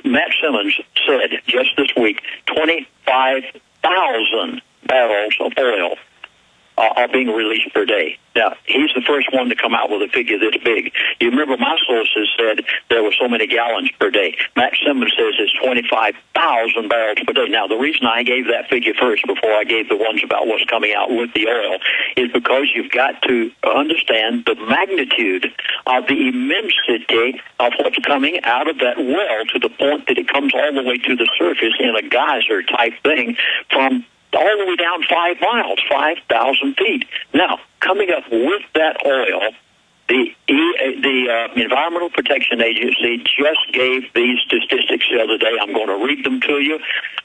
Matt Simmons said just this week, 25,000 barrels of oil are being released per day. Now, he's the first one to come out with a figure this big. You remember my sources said there were so many gallons per day. Matt Simmons says it's 25,000 barrels per day. Now, the reason I gave that figure first before I gave the ones about what's coming out with the oil is because you've got to understand the magnitude of the immensity of what's coming out of that well to the point that it comes all the way to the surface in a geyser type thing from all the way down 5 miles, 5,000 feet. Now, coming up with that oil, the Environmental Protection Agency just gave these statistics the other day. I'm going to read them to you.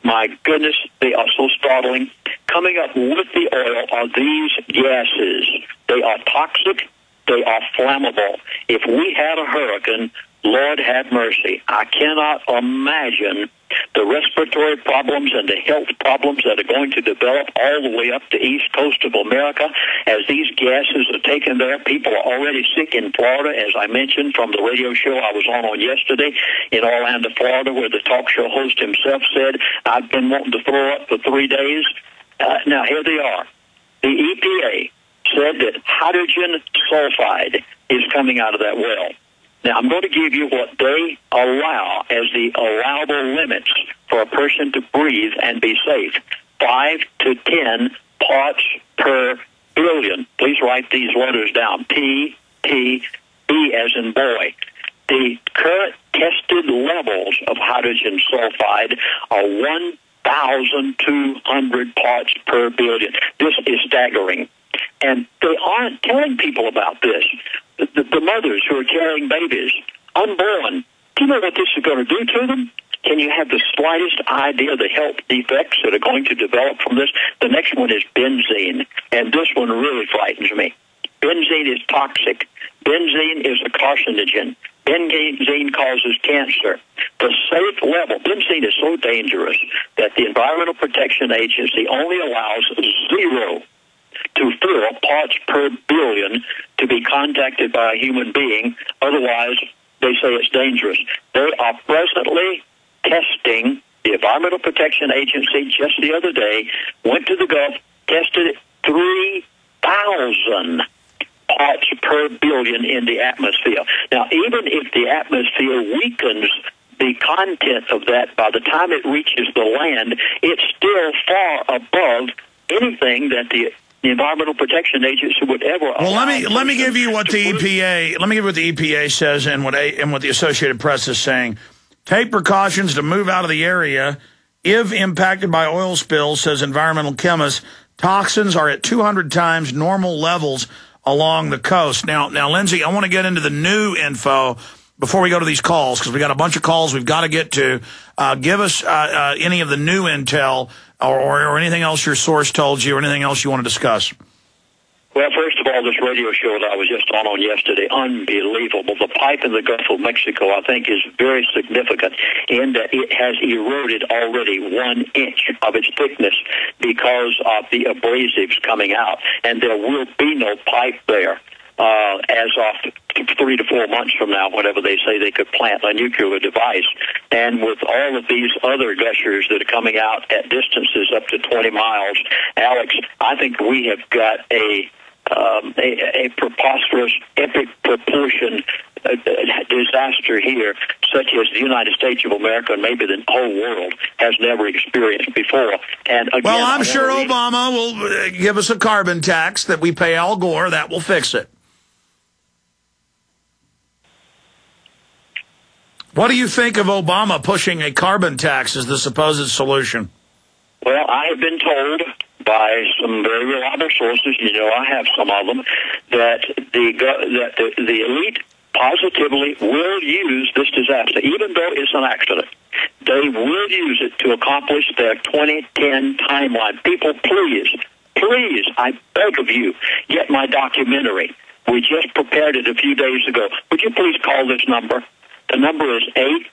My goodness, they are so startling. Coming up with the oil are these gases. They are toxic. They are flammable. If we had a hurricane, Lord have mercy, I cannot imagine the respiratory problems and the health problems that are going to develop all the way up the east coast of America as these gases are taken there. People are already sick in Florida, as I mentioned from the radio show I was on yesterday in Orlando, Florida, where the talk show host himself said, I've been wanting to throw up for 3 days. Now, here they are. The EPA said that hydrogen sulfide is coming out of that well. Now, I'm going to give you what they allow as the allowable limits for a person to breathe and be safe. 5 to 10 parts per billion. Please write these letters down. P, B as in boy. The current tested levels of hydrogen sulfide are 1,200 parts per billion. This is staggering. And they aren't telling people about this. The mothers who are carrying babies, unborn, do you know what this is going to do to them? Can you have the slightest idea of the health defects that are going to develop from this? The next one is benzene, and this one really frightens me. Benzene is toxic. Benzene is a carcinogen. Benzene causes cancer. The safe level, benzene is so dangerous that the Environmental Protection Agency only allows 0 to 4 parts per billion to be contacted by a human being. Otherwise, they say it's dangerous. They are presently testing. The Environmental Protection Agency just the other day went to the Gulf, tested 3,000 parts per billion in the atmosphere. Now, even if the atmosphere weakens the content of that, by the time it reaches the land, it's still far above anything that the Environmental Protection Agency would ever. Well, let me give you what the EPA. Let me give you what the EPA says and what the Associated Press is saying. Take precautions to move out of the area if impacted by oil spills, says environmental chemists. Toxins are at 200 times normal levels along the coast. Now, Lindsey, I want to get into the new info before we go to these calls, because we got a bunch of calls we've got to get to. Give us any of the new intel or anything else your source told you or anything else you want to discuss. Well, first of all, this radio show that I was just on yesterday, unbelievable. The pipe in the Gulf of Mexico, I think, is very significant in that it has eroded already 1 inch of its thickness because of the abrasives coming out, and there will be no pipe there as of 3 to 4 months from now, whenever they say they could plant a nuclear device. And with all of these other gushers that are coming out at distances up to 20 miles, Alex, I think we have got a preposterous, epic proportion disaster here, such as the United States of America and maybe the whole world has never experienced before. And again, well, I'm sure Obama will give us a carbon tax that we pay Al Gore. That will fix it. What do you think of Obama pushing a carbon tax as the supposed solution? Well, I have been told by some very reliable sources, you know I have some of them, that the elite positively will use this disaster, even though it's an accident. They will use it to accomplish their 2010 timeline. People, please, I beg of you, get my documentary. We just prepared it a few days ago. Would you please call this number? The number is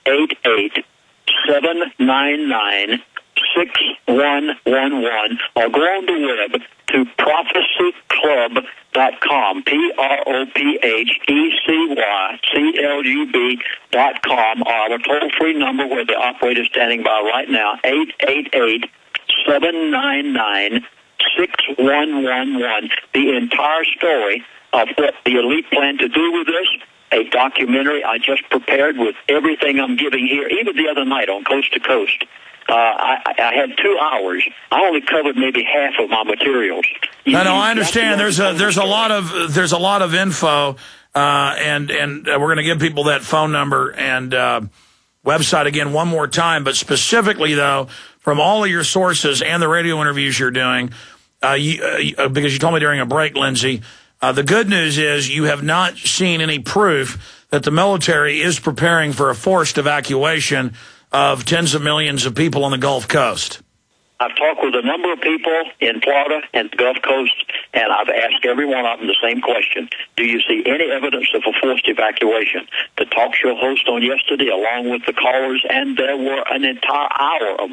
888-799-6111, or go on the web to prophecy prophecyclub.com, prophecyclub.com, or our toll-free number where the operator is standing by right now, 888-799-6111. The entire story of what the elite plan to do with this, a documentary I just prepared with everything I'm giving here, even the other night on Coast to Coast. I had 2 hours. I only covered maybe half of my materials. No, I understand. There's a lot of info, and we're going to give people that phone number and website again one more time. But specifically, though, from all of your sources and the radio interviews you're doing, because you told me during a break, Lindsey, the good news is you have not seen any proof that the military is preparing for a forced evacuation of tens of millions of people on the Gulf Coast. I've talked with a number of people in Florida and the Gulf Coast, and I've asked every one of them the same question. Do you see any evidence of a forced evacuation? The talk show host on yesterday, along with the callers, and there were an entire hour of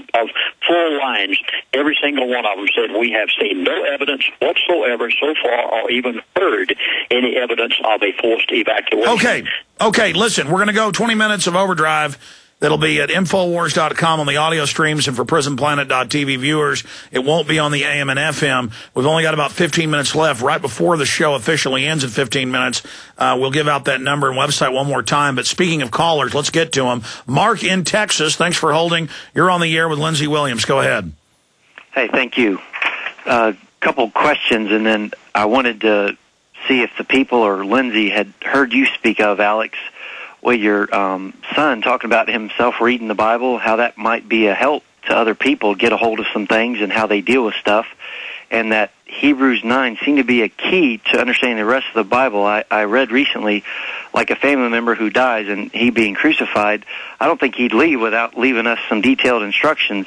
full lines. Every single one of them said, we have seen no evidence whatsoever so far or even heard any evidence of a forced evacuation. Okay, listen, we're going to go 20 minutes of overdrive. That'll be at Infowars.com on the audio streams, and for PrisonPlanet.tv viewers, it won't be on the AM and FM. We've only got about 15 minutes left. Right before the show officially ends in 15 minutes, we'll give out that number and website one more time. But speaking of callers, let's get to them. Mark in Texas, thanks for holding. You're on the air with Lindsey-Williams. Go ahead. Hey, thank you. Couple questions, and then I wanted to see if the people or Lindsey had heard you speak of, Alex, with your son talking about himself reading the Bible, how that might be a help to other people get a hold of some things and how they deal with stuff, and that Hebrews 9 seemed to be a key to understanding the rest of the Bible. I read recently, like a family member who dies and he being crucified, I don't think he'd leave without leaving us some detailed instructions.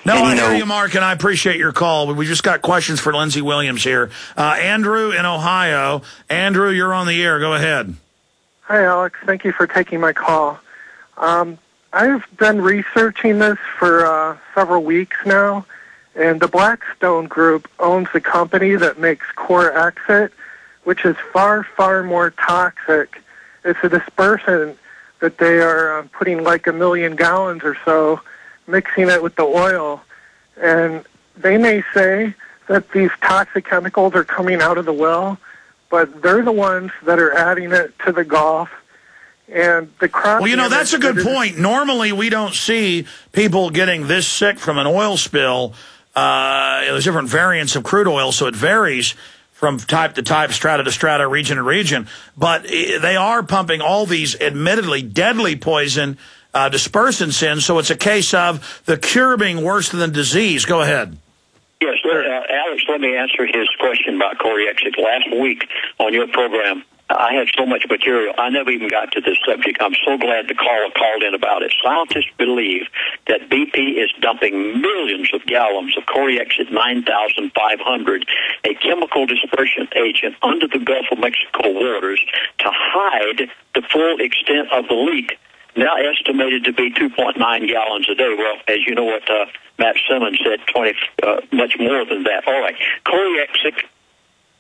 No, I hear you, Mark, and I appreciate your call. We just got questions for Lindsey-Williams here. Andrew in Ohio. Andrew, you're on the air. Go ahead. Hi, Alex. Thank you for taking my call. I've been researching this for several weeks now, and the Blackstone Group owns a company that makes Core Exit, which is far, far more toxic. It's a dispersant that they are putting like 1 million gallons or so, mixing it with the oil. And they may say that these toxic chemicals are coming out of the well, but they're the ones that are adding it to the Gulf. And the crop. Well, you know, that's a good point. Normally, we don't see people getting this sick from an oil spill. There's different variants of crude oil, so it varies from type to type, strata to strata, region to region. But they are pumping all these admittedly deadly poison dispersants in, so it's a case of the cure being worse than the disease. Go ahead. Yes, Alex, let me answer his question about Coriaxic. Last week on your program, I had so much material, I never even got to this subject. I'm so glad the caller called in about it. Scientists believe that BP is dumping millions of gallons of Coriaxic 9500, a chemical dispersion agent, under the Gulf of Mexico waters to hide the full extent of the leak, now estimated to be 2.9 gallons a day. Well, as you know what Matt Simmons said, much more than that. All right, Coriaxic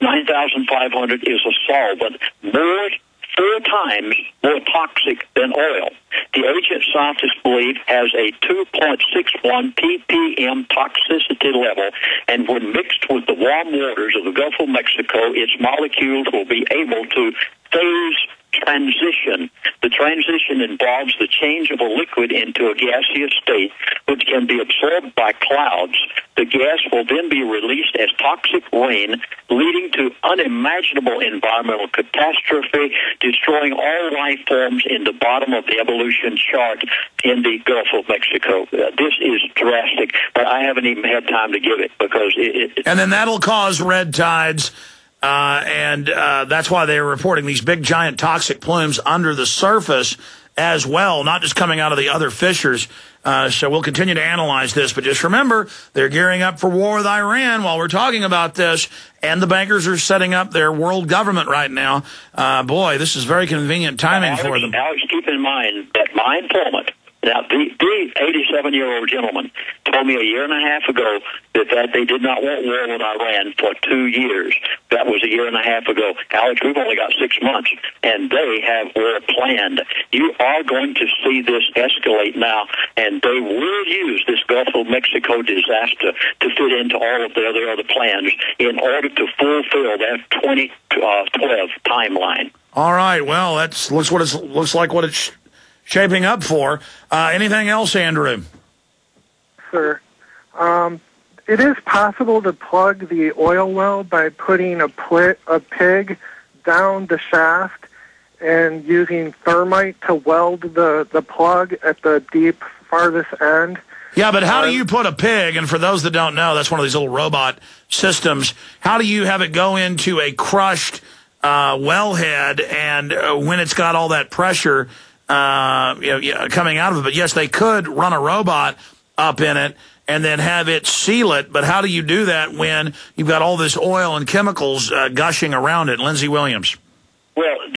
9500 is a solvent 4 times more toxic than oil. The agent, scientists believe, has a 2.61 ppm toxicity level, and when mixed with the warm waters of the Gulf of Mexico, its molecules will be able to phase transition. The transition involves the change of a liquid into a gaseous state, which can be absorbed by clouds. The gas will then be released as toxic rain, leading to unimaginable environmental catastrophe, destroying all life forms in the bottom of the evolution chart in the Gulf of Mexico. This is drastic, but I haven't even had time to give it because and then that'll cause red tides. And that's why they're reporting these big, giant toxic plumes under the surface as well, not just coming out of the other fissures. So we'll continue to analyze this. But just remember, they're gearing up for war with Iran while we're talking about this. And the bankers are setting up their world government right now. Boy, this is very convenient timing for them. Alex, keep in mind that my informant, Now, the 87-year-old gentleman told me a year and a half ago that they did not want war with Iran for 2 years. That was a year and a half ago. Alex, we've only got 6 months, and they have war planned. You are going to see this escalate now, and they will use this Gulf of Mexico disaster to fit into all of their other plans in order to fulfill that 2012 timeline. All right. Well, looks like what it's shaping up for. Anything else, Andrew? Sir, it is possible to plug the oil well by putting a pig down the shaft and using thermite to weld the plug at the deep farthest end. Yeah, but how do you put a pig, and for those that don't know, that's one of these little robot systems, how do you have it go into a crushed wellhead, and when it's got all that pressure coming out of it? But yes, they could run a robot up in it and then have it seal it, but how do you do that when you've got all this oil and chemicals gushing around it? Lindsey Williams. Well,